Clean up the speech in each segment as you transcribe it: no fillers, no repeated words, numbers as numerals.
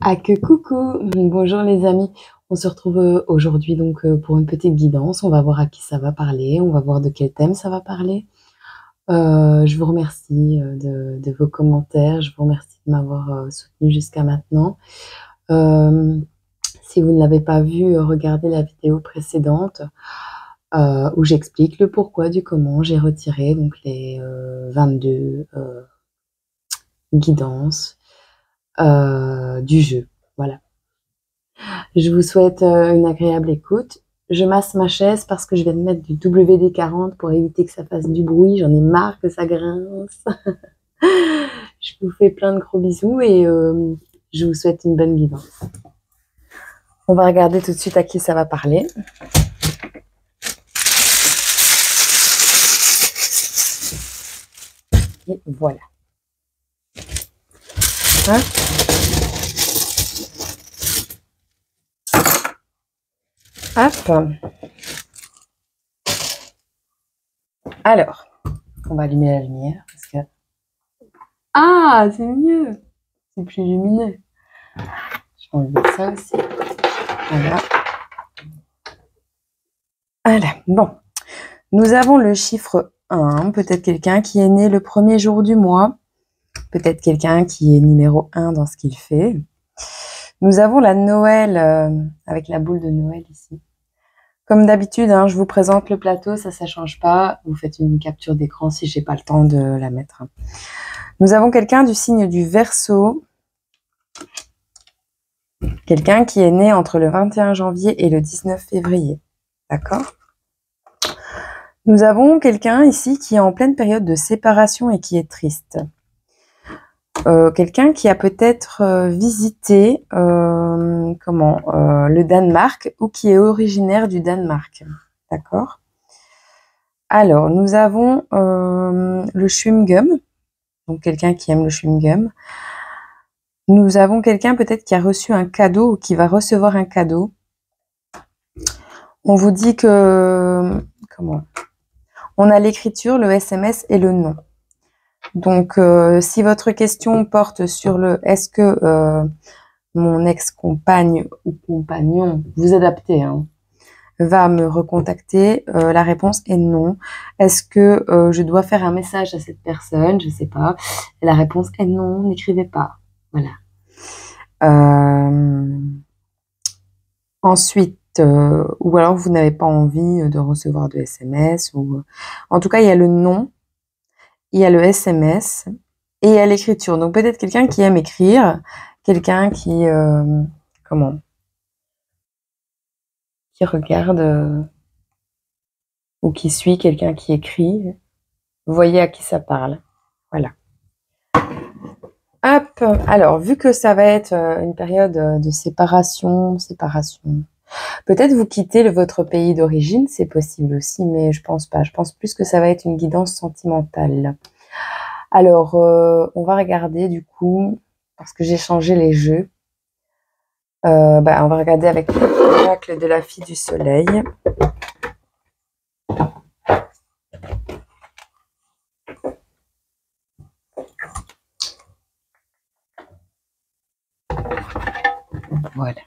Ah que coucou! Bonjour les amis. On se retrouve, aujourd'hui donc, pour une petite guidance. On va voir à qui ça va parler, on va voir de quel thème ça va parler. Je vous remercie, de vos commentaires. Je vous remercie de m'avoir, soutenue jusqu'à maintenant. Hem, Si vous ne l'avez pas vue, regardez la vidéo précédente, où j'explique le pourquoi du comment j'ai retiré donc les, 22, guidances, du jeu. Voilà. Je vous souhaite une agréable écoute. Je masse ma chaise parce que je viens de mettre du WD-40 pour éviter que ça fasse du bruit. J'en ai marre que ça grince. Je vous fais plein de gros bisous et je vous souhaite une bonne guidance. On va regarder tout de suite à qui ça va parler. Et voilà. Hein? Hop. Alors, on va allumer la lumière parce que... Ah, c'est mieux. C'est plus lumineux. Je vais enlever ça aussi. Voilà. Voilà. Bon. Nous avons le chiffre 1. Peut-être quelqu'un qui est né le premier jour du mois. Peut-être quelqu'un qui est numéro 1 dans ce qu'il fait. Nous avons la Noël avec la boule de Noël ici. Comme d'habitude, hein, je vous présente le plateau, ça change pas. Vous faites une capture d'écran si j'ai pas le temps de la mettre. Nous avons quelqu'un du signe du Verseau. Quelqu'un qui est né entre le 21 janvier et le 19 février. D'accord ? Nous avons quelqu'un ici qui est en pleine période de séparation et qui est triste. Quelqu'un qui a peut-être visité le Danemark ou qui est originaire du Danemark. D'accord ? Alors, nous avons le chewing-gum, donc quelqu'un qui aime le chewing-gum. Nous avons quelqu'un peut-être qui a reçu un cadeau ou qui va recevoir un cadeau. On vous dit que... On a l'écriture, le SMS et le nom. Donc, si votre question porte sur le « est-ce que mon ex-compagne ou compagnon, vous adaptez, hein, va me recontacter ?» La réponse est non. Est-ce que je dois faire un message à cette personne? Je ne sais pas. Et la réponse est non, n'écrivez pas. Voilà. Ensuite, ou alors vous n'avez pas envie de recevoir de SMS. En tout cas, il y a le nom, il y a le SMS et il y a l'écriture. Donc peut-être quelqu'un qui aime écrire, quelqu'un qui qui regarde ou qui suit quelqu'un qui écrit. Vous voyez à qui ça parle. Voilà. Hop. Alors, vu que ça va être une période de séparation, peut-être vous quittez votre pays d'origine, c'est possible aussi, mais je pense pas. Je pense plus que ça va être une guidance sentimentale. Alors, on va regarder du coup, parce que j'ai changé les jeux. On va regarder avec l'oracle de la fille du soleil. Voilà.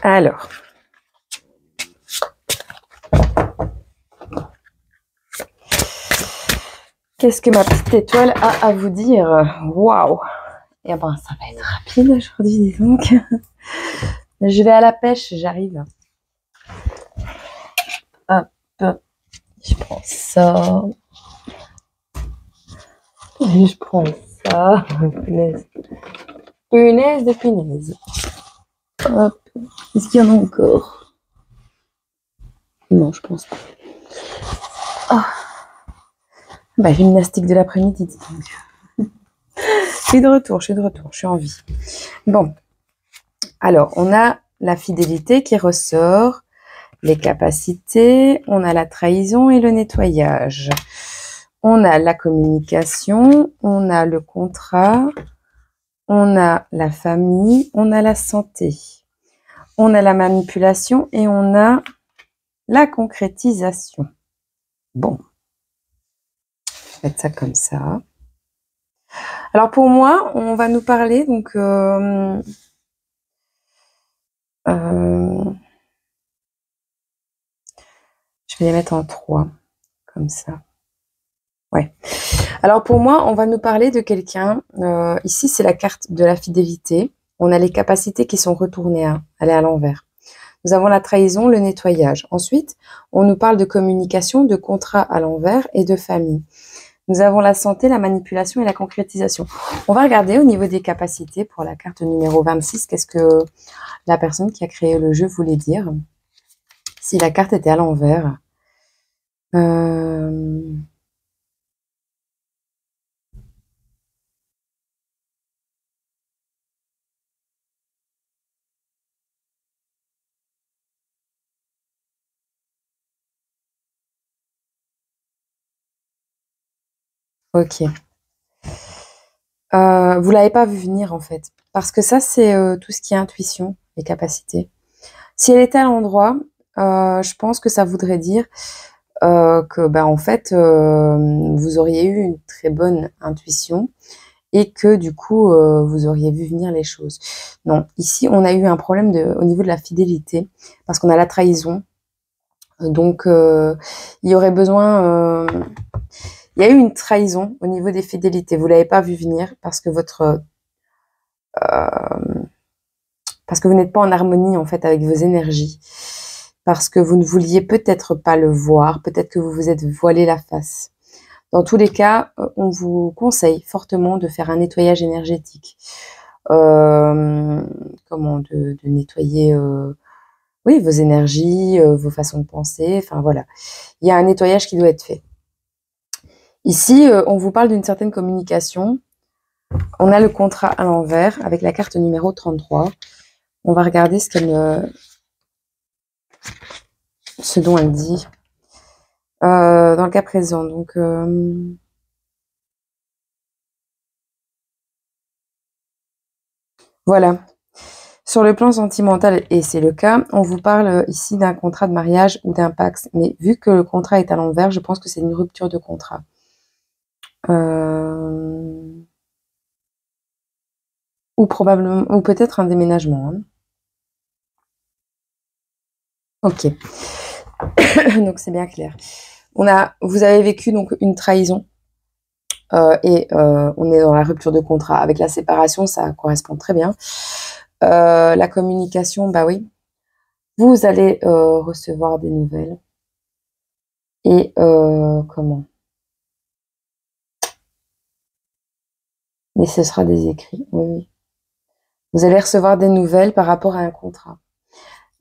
Alors. Qu'est-ce que ma petite étoile a à vous dire? Waouh! Et ben, ça va être rapide aujourd'hui, dis donc. Je vais à la pêche, j'arrive. Hop, je prends ça. Je prends ça. Punaise. Punaise de punaise. Hop. Est-ce qu'il y en a encore? Non, je pense pas. Oh. Gymnastique de l'après-midi, dis donc. Je suis de retour, je suis en vie. Bon. Alors, on a la fidélité qui ressort, les capacités, on a la trahison et le nettoyage. On a la communication, on a le contrat, on a la famille, on a la santé, on a la manipulation et on a la concrétisation. Bon, je vais mettre ça comme ça. Alors pour moi, on va nous parler, donc je vais les mettre en 3, comme ça. Ouais. Alors pour moi, on va nous parler de quelqu'un, ici c'est la carte de la fidélité, on a les capacités qui sont retournées, elle est à l'envers. Nous avons la trahison, le nettoyage. Ensuite, on nous parle de communication, de contrat à l'envers et de famille. Nous avons la santé, la manipulation et la concrétisation. On va regarder au niveau des capacités pour la carte numéro 26, qu'est-ce que la personne qui a créé le jeu voulait dire. Si la carte était à l'envers. Ok. Vous l'avez pas vu venir en fait. Parce que ça, c'est tout ce qui est intuition et capacité. Si elle était à l'endroit, je pense que ça voudrait dire que, ben, en fait, vous auriez eu une très bonne intuition et que du coup, vous auriez vu venir les choses. Non, ici, on a eu un problème au niveau de la fidélité parce qu'on a la trahison. Donc, il y aurait besoin... il y a eu une trahison au niveau des fidélités. Vous l'avez pas vu venir parce que parce que vous n'êtes pas en harmonie en fait avec vos énergies, parce que vous ne vouliez peut-être pas le voir, peut-être que vous vous êtes voilé la face. Dans tous les cas, on vous conseille fortement de faire un nettoyage énergétique. Comment de nettoyer oui, vos énergies, vos façons de penser, enfin voilà. Il y a un nettoyage qui doit être fait. Ici, on vous parle d'une certaine communication. On a le contrat à l'envers avec la carte numéro 33. On va regarder ce dont elle dit. Dans le cas présent, donc... voilà. Sur le plan sentimental, et c'est le cas, on vous parle ici d'un contrat de mariage ou d'un pax. Mais vu que le contrat est à l'envers, je pense que c'est une rupture de contrat. Ou probablement, ou peut-être un déménagement. Hein. Ok. Donc c'est bien clair. Vous avez vécu donc une trahison. Et on est dans la rupture de contrat. Avec la séparation, ça correspond très bien. La communication, bah oui. Vous allez recevoir des nouvelles. Et comment? Mais ce sera des écrits, oui, oui. Vous allez recevoir des nouvelles par rapport à un contrat.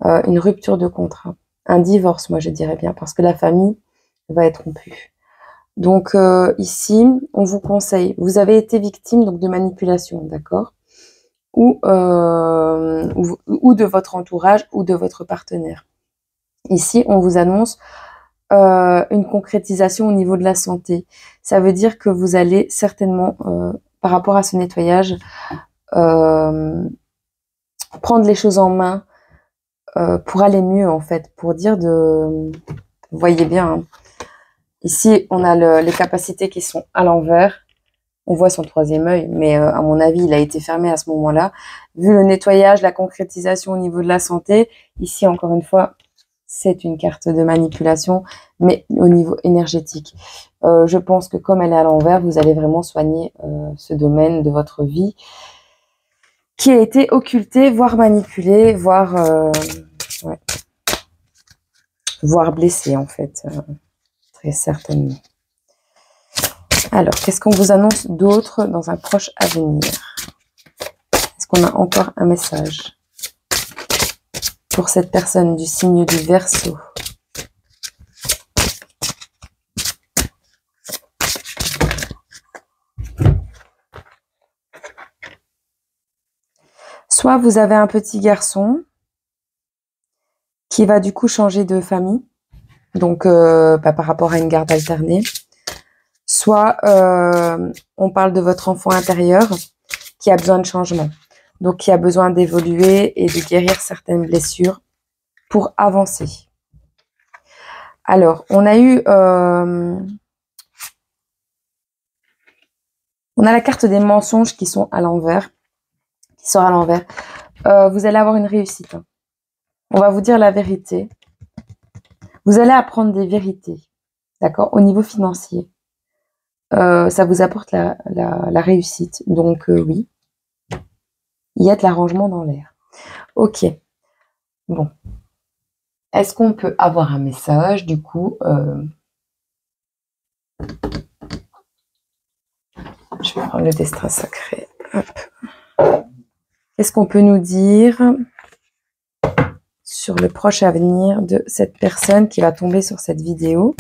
Une rupture de contrat. Un divorce, moi je dirais bien, parce que la famille va être rompue. Donc ici, on vous conseille, vous avez été victime donc de manipulation, d'accord, ou de votre entourage ou de votre partenaire. Ici, on vous annonce une concrétisation au niveau de la santé. Ça veut dire que vous allez certainement, par rapport à ce nettoyage, prendre les choses en main pour aller mieux en fait, pour dire de... Vous voyez bien, hein. Ici, on a les capacités qui sont à l'envers. On voit son troisième œil, mais à mon avis, il a été fermé à ce moment-là. Vu le nettoyage, la concrétisation au niveau de la santé, ici, encore une fois, c'est une carte de manipulation, mais au niveau énergétique. Je pense que comme elle est à l'envers, vous allez vraiment soigner ce domaine de votre vie qui a été occulté, voire manipulé, voire blessé, en fait. Très certainement. Alors, qu'est-ce qu'on vous annonce d'autre dans un proche avenir? Est-ce qu'on a encore un message pour cette personne du signe du Verseau? Soit vous avez un petit garçon qui va du coup changer de famille, donc par rapport à une garde alternée. Soit on parle de votre enfant intérieur qui a besoin de changement, donc qui a besoin d'évoluer et de guérir certaines blessures pour avancer. Alors, on a eu On a la carte des mensonges qui sont à l'envers, qui sort à l'envers. Vous allez avoir une réussite. On va vous dire la vérité. Vous allez apprendre des vérités, d'accord, au niveau financier. Ça vous apporte la réussite. Donc, oui, il y a de l'arrangement dans l'air. Ok. Bon. Est-ce qu'on peut avoir un message, du coup je vais prendre le destin sacré. Qu'est-ce qu'on peut nous dire sur le proche avenir de cette personne qui va tomber sur cette vidéo?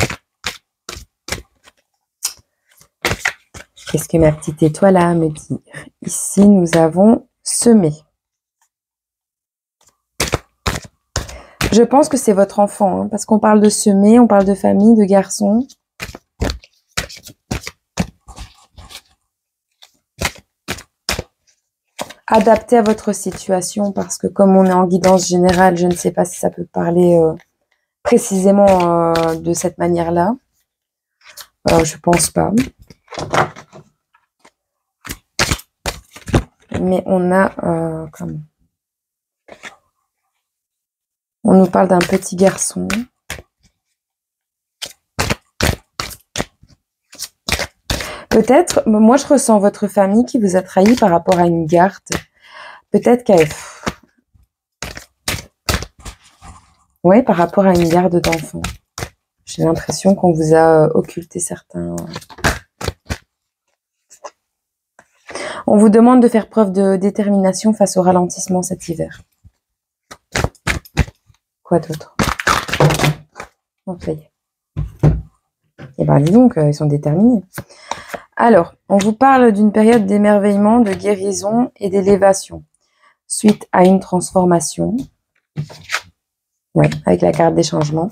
Qu'est-ce que ma petite étoile a à me dire? Ici, nous avons semé. Je pense que c'est votre enfant, hein, parce qu'on parle de semer, on parle de famille, de garçon. Adapté à votre situation, parce que comme on est en guidance générale, je ne sais pas si ça peut parler précisément de cette manière-là. Je pense pas. Mais on a... comment ? On nous parle d'un petit garçon. Peut-être, moi je ressens votre famille qui vous a trahi par rapport à une garde. Peut-être qu'elle... Oui, par rapport à une garde d'enfants. J'ai l'impression qu'on vous a occulté certains... On vous demande de faire preuve de détermination face au ralentissement cet hiver. Quoi d'autre? Bon, ça y est. Eh bien, dis donc, ils sont déterminés. Alors, on vous parle d'une période d'émerveillement, de guérison et d'élévation, suite à une transformation. Oui, avec la carte des changements.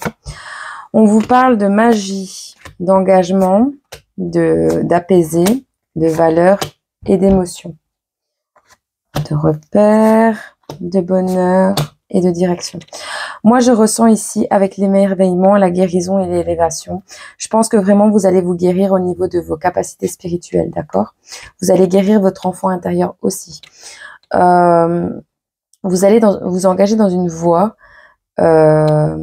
On vous parle de magie, d'engagement, d'apaiser, de valeur et d'émotion, de repères, de bonheur et de direction. Moi, je ressens ici, avec l'émerveillement, la guérison et l'élévation, je pense que vraiment, vous allez vous guérir au niveau de vos capacités spirituelles, d'accord? Vous allez guérir votre enfant intérieur aussi. Vous allez vous engager dans une voie, ça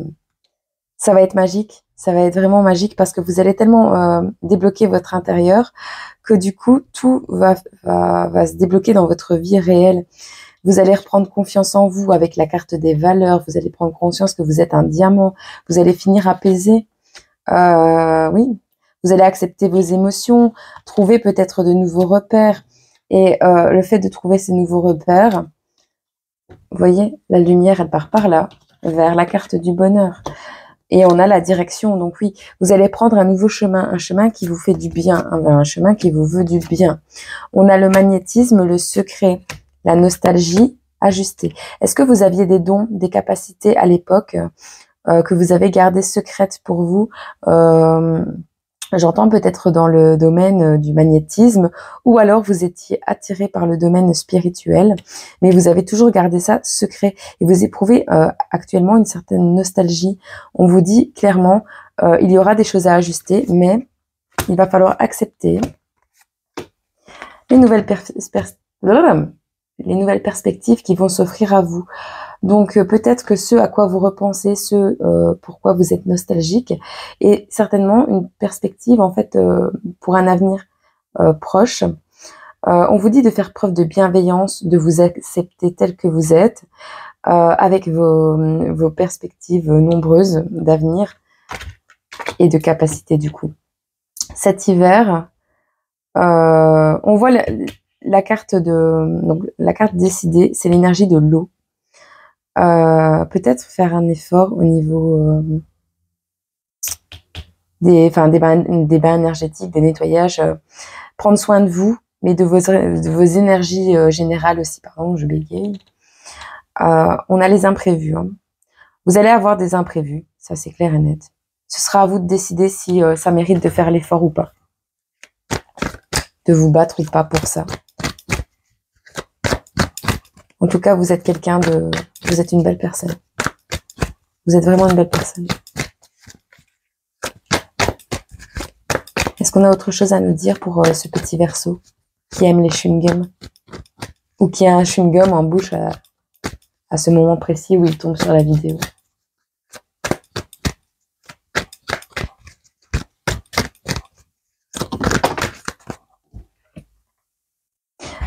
va être magique, ça va être vraiment magique parce que vous allez tellement débloquer votre intérieur que du coup, tout va se débloquer dans votre vie réelle. Vous allez reprendre confiance en vous avec la carte des valeurs. Vous allez prendre conscience que vous êtes un diamant. Vous allez finir apaisé. Oui, vous allez accepter vos émotions, trouver peut-être de nouveaux repères. Et le fait de trouver ces nouveaux repères, vous voyez, la lumière, elle part par là, vers la carte du bonheur. Et on a la direction. Donc oui, vous allez prendre un nouveau chemin, un chemin qui vous fait du bien, un chemin qui vous veut du bien. On a le magnétisme, le secret, la nostalgie ajustée. Est-ce que vous aviez des dons, des capacités à l'époque que vous avez gardées secrètes pour vous? J'entends peut-être dans le domaine du magnétisme, ou alors vous étiez attiré par le domaine spirituel, mais vous avez toujours gardé ça secret et vous éprouvez actuellement une certaine nostalgie. On vous dit clairement, il y aura des choses à ajuster, mais il va falloir accepter les nouvelles perspectives qui vont s'offrir à vous. Donc peut-être que ce à quoi vous repensez, ce pourquoi vous êtes nostalgique, est certainement une perspective en fait pour un avenir proche. On vous dit de faire preuve de bienveillance, de vous accepter tel que vous êtes, avec vos perspectives nombreuses d'avenir et de capacité du coup. Cet hiver, on voit la carte donc la carte décidée, c'est l'énergie de l'eau. Peut-être faire un effort au niveau des bains énergétiques, des nettoyages, prendre soin de vous, mais de vos énergies générales aussi. Pardon, je bégaye. On a les imprévus. Hein. Vous allez avoir des imprévus, ça c'est clair et net. Ce sera à vous de décider si ça mérite de faire l'effort ou pas. De vous battre ou pas pour ça. En tout cas, vous êtes vous êtes une belle personne. Vous êtes vraiment une belle personne. Est-ce qu'on a autre chose à nous dire pour ce petit Verseau? qui aime les chewing-gums ou qui a un chewing-gum en bouche à ce moment précis où il tombe sur la vidéo.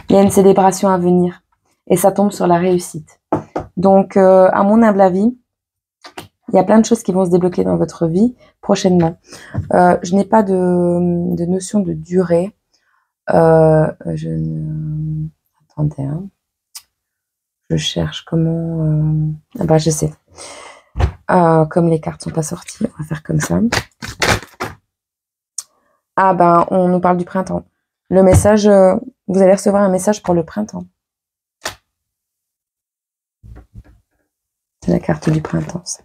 Il y a une célébration à venir et ça tombe sur la réussite. Donc, à mon humble avis, il y a plein de choses qui vont se débloquer dans votre vie prochainement. Je n'ai pas de notion de durée. Attendez, hein. Je cherche comment... Ah bah, je sais. Comme les cartes sont pas sorties, on va faire comme ça. Ah ben, on nous parle du printemps. Le message, vous allez recevoir un message pour le printemps. C'est la carte du printemps, ça.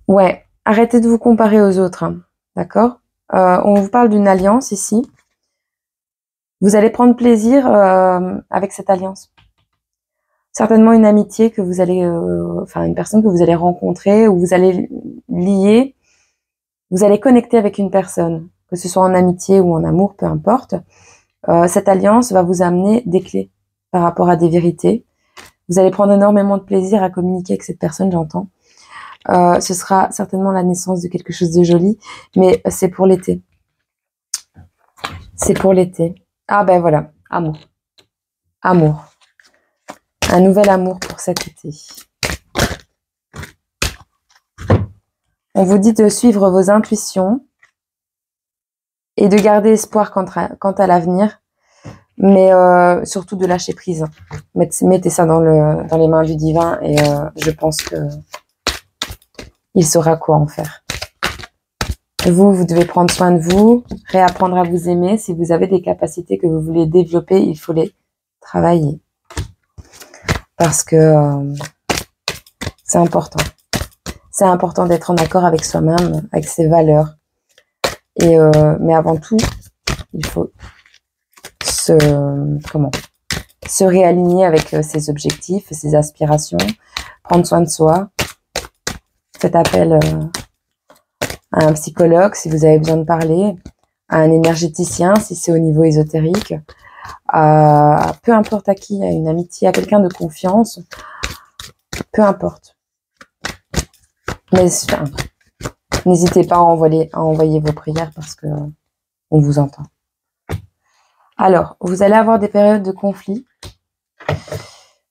Ouais, arrêtez de vous comparer aux autres, hein, d'accord? On vous parle d'une alliance ici. Vous allez prendre plaisir avec cette alliance. Certainement une amitié que vous allez, enfin une personne que vous allez rencontrer, ou vous allez lier, vous allez connecter avec une personne, que ce soit en amitié ou en amour, peu importe. Cette alliance va vous amener des clés par rapport à des vérités. Vous allez prendre énormément de plaisir à communiquer avec cette personne, j'entends. Ce sera certainement la naissance de quelque chose de joli, mais c'est pour l'été. C'est pour l'été. Ah ben voilà, amour. Amour. Un nouvel amour pour cet été. On vous dit de suivre vos intuitions et de garder espoir quant à l'avenir, mais surtout de lâcher prise. Mettez ça dans les mains du divin et je pense que il saura quoi en faire. Vous devez prendre soin de vous, réapprendre à vous aimer. Si vous avez des capacités que vous voulez développer, il faut les travailler. Parce que c'est important. C'est important d'être en accord avec soi-même, avec ses valeurs. Et mais avant tout, il faut se réaligner avec ses objectifs, ses aspirations, prendre soin de soi. Faites appel à un psychologue si vous avez besoin de parler, à un énergéticien si c'est au niveau ésotérique, à peu importe à qui, à une amitié, à quelqu'un de confiance, peu importe. Mais enfin, n'hésitez pas à envoyer vos prières parce que on vous entend. Alors, vous allez avoir des périodes de conflit.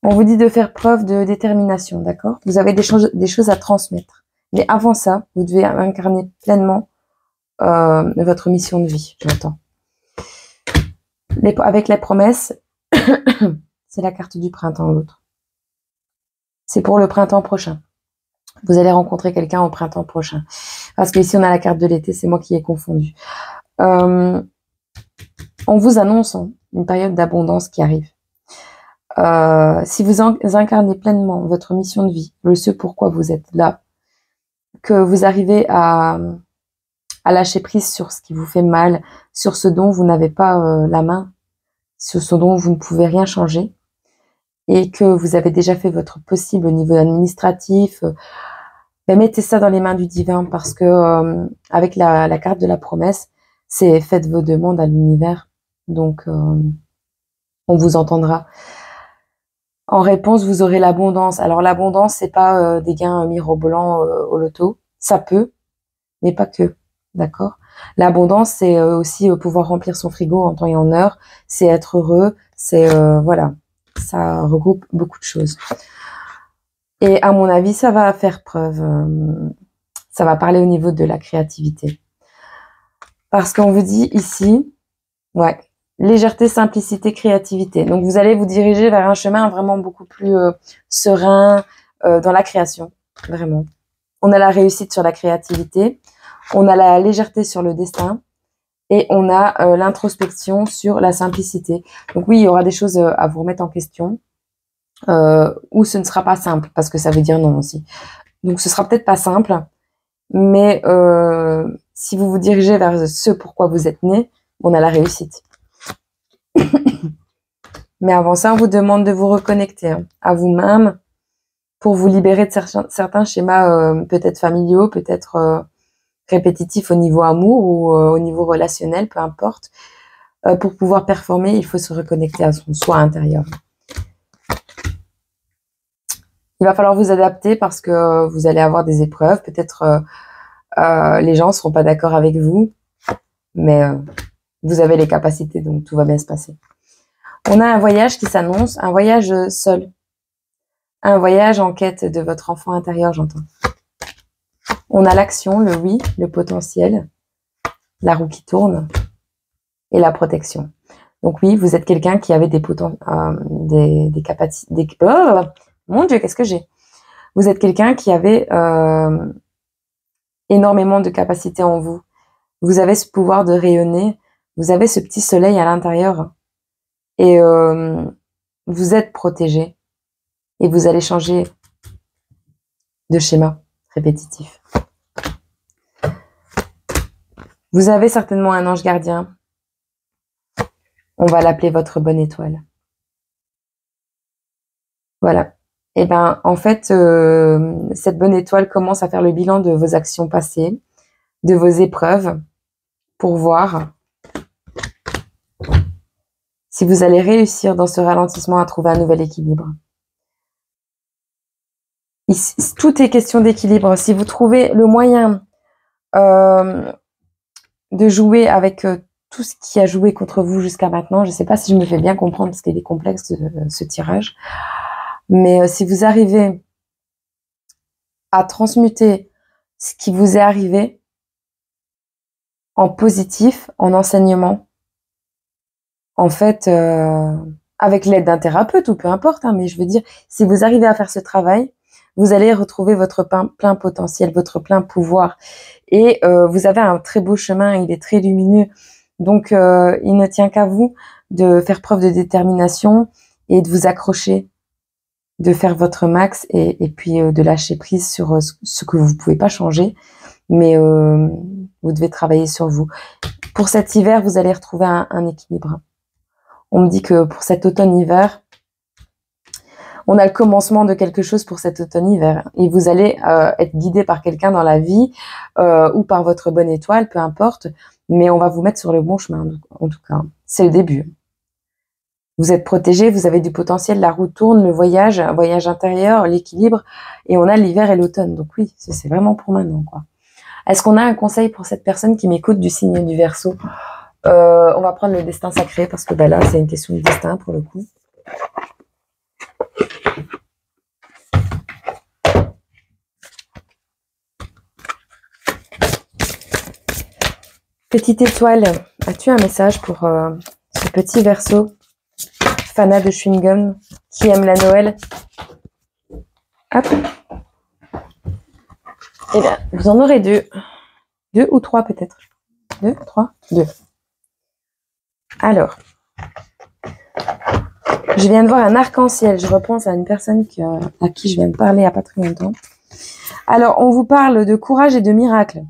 On vous dit de faire preuve de détermination, d'accord? Vous avez des choses à transmettre. Mais avant ça, vous devez incarner pleinement votre mission de vie, j'entends. Avec les promesses, c'est la carte du printemps, l'autre. C'est pour le printemps prochain. Vous allez rencontrer quelqu'un au printemps prochain. Parce qu'ici, on a la carte de l'été, c'est moi qui ai confondu. On vous annonce une période d'abondance qui arrive. Si vous incarnez pleinement votre mission de vie, le ce pourquoi vous êtes là, que vous arrivez à lâcher prise sur ce qui vous fait mal, sur ce dont vous n'avez pas la main, sur ce dont vous ne pouvez rien changer, et que vous avez déjà fait votre possible au niveau administratif, mettez ça dans les mains du divin parce que avec la carte de la promesse, c'est faites vos demandes à l'univers, donc on vous entendra. En réponse, vous aurez l'abondance. Alors l'abondance, c'est pas des gains mirobolants au loto, ça peut, mais pas que, d'accord? L'abondance, c'est aussi pouvoir remplir son frigo en temps et en heure, c'est être heureux, c'est voilà, ça regroupe beaucoup de choses. Et à mon avis, ça va faire preuve, ça va parler au niveau de la créativité. Parce qu'on vous dit ici, ouais, légèreté, simplicité, créativité. Donc vous allez vous diriger vers un chemin vraiment beaucoup plus serein dans la création, vraiment. On a la réussite sur la créativité, on a la légèreté sur le destin et on a l'introspection sur la simplicité. Donc oui, il y aura des choses à vous remettre en question ou ce ne sera pas simple parce que ça veut dire non aussi. Donc ce sera peut-être pas simple, mais si vous vous dirigez vers ce pourquoi vous êtes né, on a la réussite. Mais avant ça, on vous demande de vous reconnecter à vous-même pour vous libérer de certains schémas peut-être familiaux, peut-être répétitif au niveau amour ou au niveau relationnel, peu importe. Pour pouvoir performer, il faut se reconnecter à son soi intérieur. Il va falloir vous adapter parce que vous allez avoir des épreuves. Peut-être les gens ne seront pas d'accord avec vous, mais vous avez les capacités, donc tout va bien se passer. On a un voyage qui s'annonce, un voyage seul. Un voyage en quête de votre enfant intérieur, j'entends. On a l'action, le oui, le potentiel, la roue qui tourne et la protection. Donc oui, vous êtes quelqu'un qui avait des capacités... Oh, mon Dieu, qu'est-ce que j'ai? Vous êtes quelqu'un qui avait énormément de capacités en vous. Vous avez ce pouvoir de rayonner. Vous avez ce petit soleil à l'intérieur. Et vous êtes protégé. Et vous allez changer de schéma répétitif. Vous avez certainement un ange gardien. On va l'appeler votre bonne étoile. Voilà. Et ben, en fait, cette bonne étoile commence à faire le bilan de vos actions passées, de vos épreuves, pour voir si vous allez réussir dans ce ralentissement à trouver un nouvel équilibre. Tout est question d'équilibre. Si vous trouvez le moyen de jouer avec tout ce qui a joué contre vous jusqu'à maintenant, je ne sais pas si je me fais bien comprendre parce qu'il est complexe ce tirage, mais si vous arrivez à transmuter ce qui vous est arrivé en positif, en enseignement, en fait, avec l'aide d'un thérapeute ou peu importe, hein, mais je veux dire, si vous arrivez à faire ce travail, vous allez retrouver votre plein potentiel, votre plein pouvoir. Et vous avez un très beau chemin, il est très lumineux. Donc, il ne tient qu'à vous de faire preuve de détermination et de vous accrocher, de faire votre max et puis de lâcher prise sur ce que vous ne pouvez pas changer. Mais vous devez travailler sur vous. Pour cet hiver, vous allez retrouver un équilibre. On me dit que pour cet automne-hiver, on a le commencement de quelque chose pour cet automne-hiver. Et vous allez être guidé par quelqu'un dans la vie ou par votre bonne étoile, peu importe. Mais on va vous mettre sur le bon chemin, en tout cas. C'est le début. Vous êtes protégé, vous avez du potentiel, la roue tourne, le voyage, un voyage intérieur, l'équilibre. Et on a l'hiver et l'automne. Donc oui, c'est vraiment pour maintenant, quoi. Est-ce qu'on a un conseil pour cette personne qui m'écoute du signe du Verseau? On va prendre le destin sacré parce que là, c'est une question de destin pour le coup. Petite étoile, as-tu un message pour ce petit Verseau, fanat de chewing-gum, qui aime la Noël? Hop. Eh bien, vous en aurez deux. Deux ou trois peut-être. Deux, trois, deux. Alors, je viens de voir un arc-en-ciel. Je repense à une personne à qui je viens de parler il n'y a pas très longtemps. Alors, on vous parle de courage et de miracle.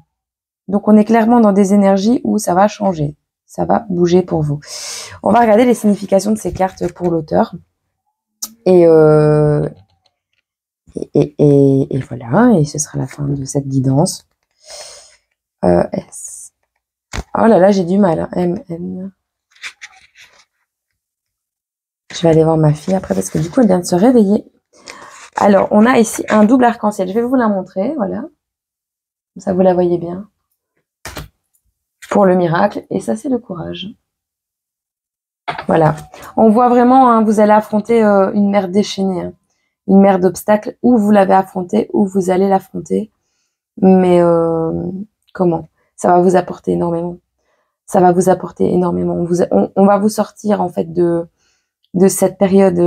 Donc, on est clairement dans des énergies où ça va changer. Ça va bouger pour vous. On va regarder les significations de ces cartes pour l'auteur. Et voilà. Et ce sera la fin de cette guidance. S. Oh là là, j'ai du mal. Hein. M, N. Je vais aller voir ma fille après parce que du coup, elle vient de se réveiller. Alors, on a ici un double arc-en-ciel. Je vais vous la montrer. Voilà. Comme ça, vous la voyez bien. Pour le miracle. Et ça, c'est le courage. Voilà. On voit vraiment, hein, vous allez affronter une mer déchaînée. Hein. Une mer d'obstacles. Où vous l'avez affrontée, où vous allez l'affronter. Mais comment? Ça va vous apporter énormément. Ça va vous apporter énormément. On va vous sortir, en fait, de cette période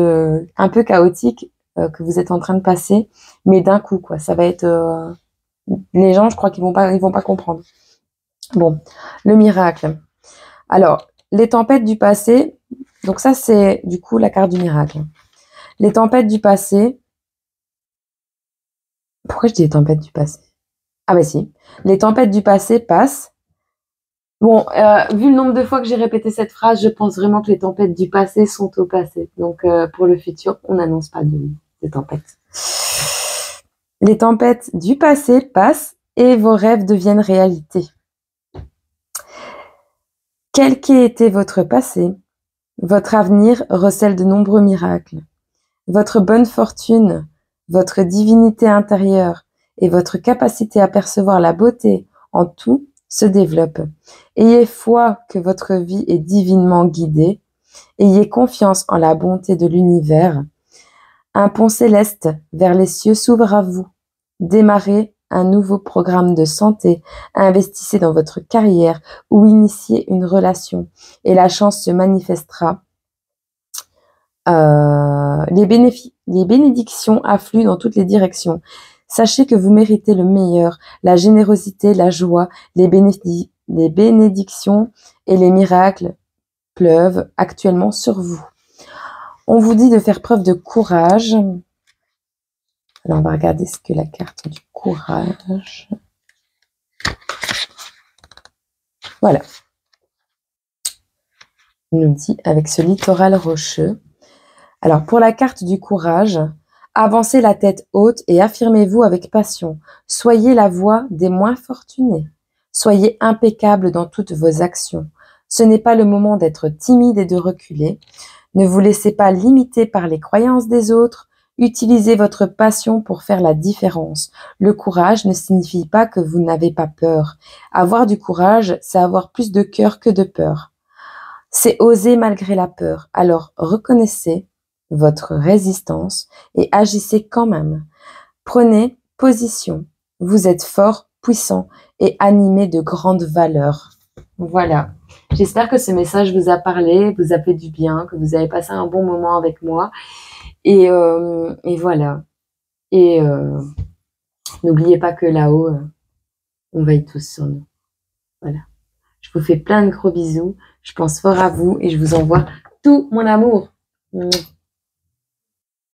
un peu chaotique que vous êtes en train de passer. Mais d'un coup, quoi. Ça va être... les gens, je crois qu'ils vont pas comprendre. Bon, le miracle. Alors, les tempêtes du passé. Donc ça, c'est du coup la carte du miracle. Les tempêtes du passé. Pourquoi je dis les tempêtes du passé? Ah bah si. Les tempêtes du passé passent. Bon, vu le nombre de fois que j'ai répété cette phrase, je pense vraiment que les tempêtes du passé sont au passé. Donc pour le futur, on n'annonce pas de tempêtes. Les tempêtes du passé passent et vos rêves deviennent réalité. Quel qu'ait été votre passé, votre avenir recèle de nombreux miracles. Votre bonne fortune, votre divinité intérieure et votre capacité à percevoir la beauté en tout se développent. Ayez foi que votre vie est divinement guidée. Ayez confiance en la bonté de l'univers. Un pont céleste vers les cieux s'ouvre à vous. Démarrez un nouveau programme de santé, investissez dans votre carrière ou initiez une relation et la chance se manifestera. Les bénédictions affluent dans toutes les directions. Sachez que vous méritez le meilleur, la générosité, la joie, les bénédictions et les miracles pleuvent actuellement sur vous. On vous dit de faire preuve de courage. Alors, on va regarder ce que la carte du courage. Voilà. Il nous dit avec ce littoral rocheux. Alors, pour la carte du courage, avancez la tête haute et affirmez-vous avec passion. Soyez la voix des moins fortunés. Soyez impeccable dans toutes vos actions. Ce n'est pas le moment d'être timide et de reculer. Ne vous laissez pas limiter par les croyances des autres. Utilisez votre passion pour faire la différence. Le courage ne signifie pas que vous n'avez pas peur. Avoir du courage, c'est avoir plus de cœur que de peur. C'est oser malgré la peur. Alors reconnaissez votre résistance et agissez quand même. Prenez position. Vous êtes fort, puissant et animé de grandes valeurs. Voilà. J'espère que ce message vous a parlé, vous a fait du bien, que vous avez passé un bon moment avec moi. Et voilà. Et n'oubliez pas que là-haut, on veille tous sur nous. Voilà. Je vous fais plein de gros bisous. Je pense fort à vous et je vous envoie tout mon amour.